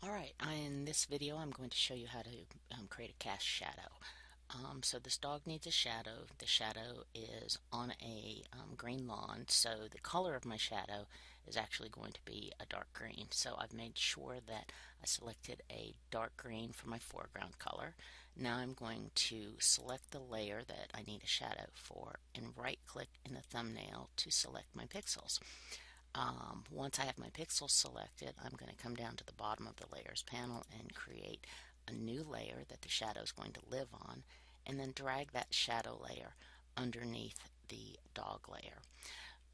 Alright, in this video I'm going to show you how to create a cast shadow. So this dog needs a shadow. The shadow is on a green lawn, so the color of my shadow is actually going to be a dark green. So I've made sure that I selected a dark green for my foreground color. Now I'm going to select the layer that I need a shadow for and right click in the thumbnail to select my pixels. Once I have my pixels selected, I'm going to come down to the bottom of the layers panel and create a new layer that the shadow is going to live on, and then drag that shadow layer underneath the dog layer.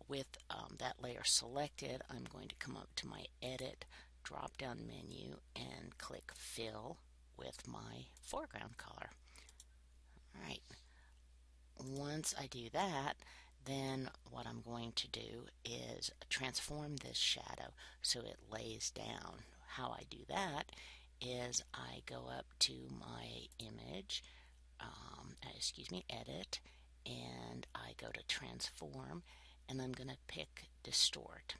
With that layer selected, I'm going to come up to my Edit drop-down menu and click Fill with my foreground color. Alright, once I do that, then what I'm going to do is transform this shadow so it lays down. How I do that is I go up to my image, edit, and I go to transform, and I'm going to pick distort.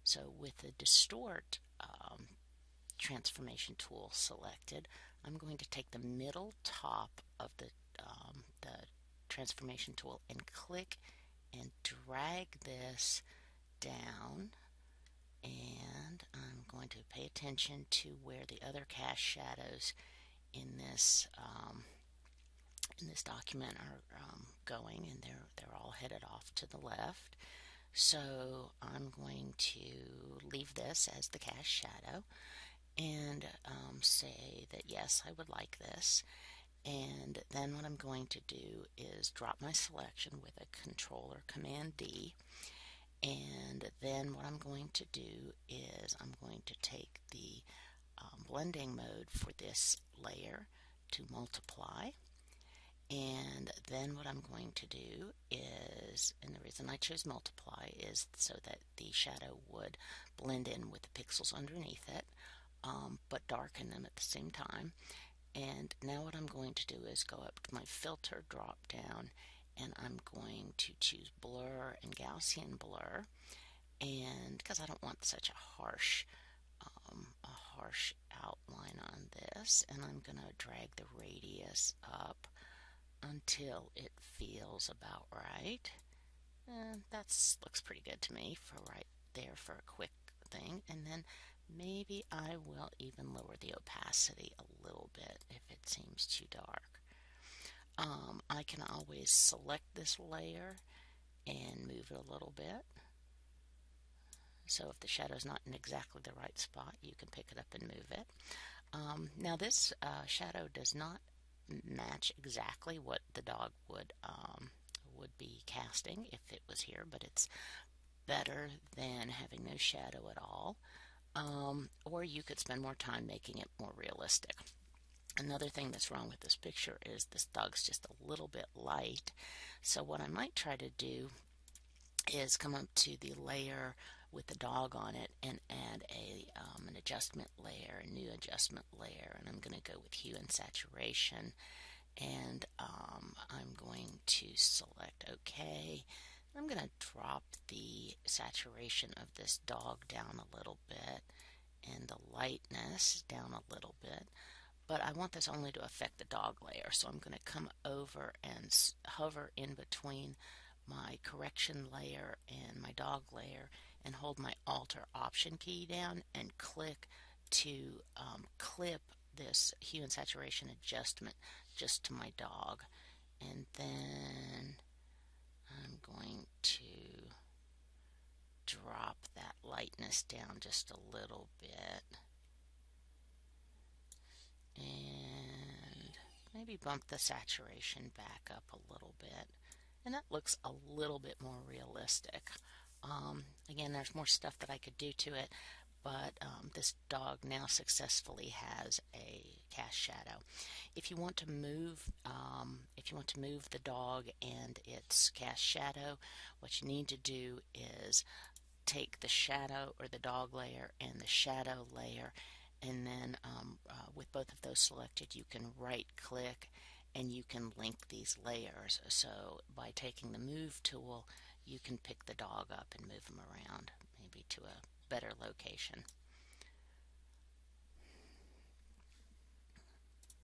So with the distort transformation tool selected, I'm going to take the middle top of the transformation tool and click and drag this down, and I'm going to pay attention to where the other cast shadows in this document are going, and they're all headed off to the left. So I'm going to leave this as the cast shadow and say that yes, I would like this. And then what I'm going to do is drop my selection with a Control or Command D. And then what I'm going to do is I'm going to take the blending mode for this layer to multiply. And then what I'm going to do is, and the reason I chose multiply is so that the shadow would blend in with the pixels underneath it, but darken them at the same time. And now what I'm going to do is go up to my filter drop down, and I'm going to choose blur and Gaussian blur, and because I don't want such a harsh outline on this, and I'm going to drag the radius up until it feels about right. And that looks pretty good to me for right there for a quick thing. And then maybe I will even lower the opacity a little bit if it seems too dark. I can always select this layer and move it a little bit. So if the shadow is not in exactly the right spot, you can pick it up and move it. Now this shadow does not match exactly what the dog would be casting if it was here, but it's better than having no shadow at all. Or you could spend more time making it more realistic. Another thing that's wrong with this picture is this dog's just a little bit light. So what I might try to do is come up to the layer with the dog on it and add an adjustment layer, a new adjustment layer, and I'm going to go with hue and saturation, and I'm going to select OK. I'm going to drop the saturation of this dog down a little bit and the lightness down a little bit, but I want this only to affect the dog layer, so I'm going to come over and hover in between my correction layer and my dog layer and hold my Alt or Option key down and click to clip this hue and saturation adjustment just to my dog. And then I'm going to drop that lightness down just a little bit and maybe bump the saturation back up a little bit, and that looks a little bit more realistic. Again, there's more stuff that I could do to it, but this dog now successfully has a cast shadow. If you want to move the dog and its cast shadow, what you need to do is take the shadow or the dog layer and the shadow layer, and then with both of those selected, you can right click and you can link these layers. So by taking the move tool, you can pick the dog up and move him around, maybe to a better location.